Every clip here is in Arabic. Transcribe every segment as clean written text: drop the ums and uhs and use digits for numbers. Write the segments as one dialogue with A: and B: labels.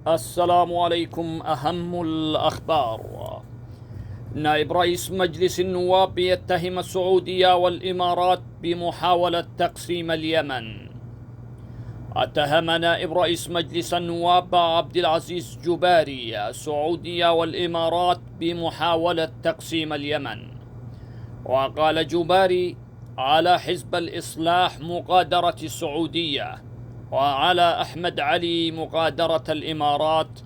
A: السلام عليكم. أهم الأخبار: نائب رئيس مجلس النواب يتهم السعودية والإمارات بمحاولة تقسيم اليمن. اتهم نائب رئيس مجلس النواب عبد العزيز جباري السعودية والإمارات بمحاولة تقسيم اليمن. وقال جباري: على حزب الإصلاح مغادرة السعودية، وعلى أحمد علي مغادرة الإمارات،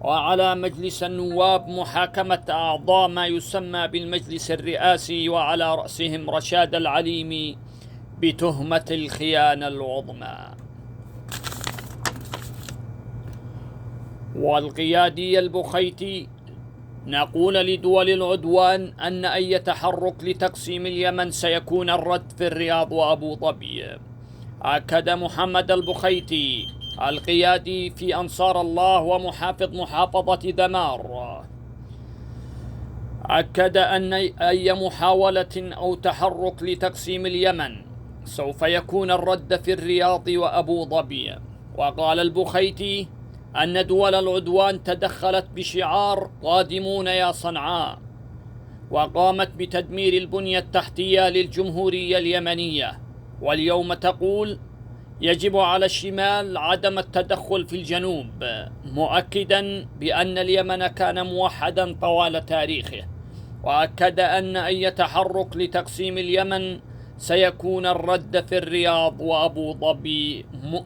A: وعلى مجلس النواب محاكمة أعضاء ما يسمى بالمجلس الرئاسي وعلى رأسهم رشاد العليمي بتهمة الخيانة العظمى. والقيادي البخيتي: نقول لدول العدوان أن أي تحرك لتقسيم اليمن سيكون الرد في الرياض وأبو ظبي. أكد محمد البخيتي القيادي في أنصار الله ومحافظ محافظة دمار، أكد أن أي محاولة أو تحرك لتقسيم اليمن سوف يكون الرد في الرياض وأبو ظبي. وقال البخيتي أن دول العدوان تدخلت بشعار قادمون يا صنعاء، وقامت بتدمير البنية التحتية للجمهورية اليمنية، واليوم تقول يجب على الشمال عدم التدخل في الجنوب، مؤكدا بأن اليمن كان موحدا طوال تاريخه. وأكد أن أي تحرك لتقسيم اليمن سيكون الرد في الرياض وأبو ظبي مؤلم.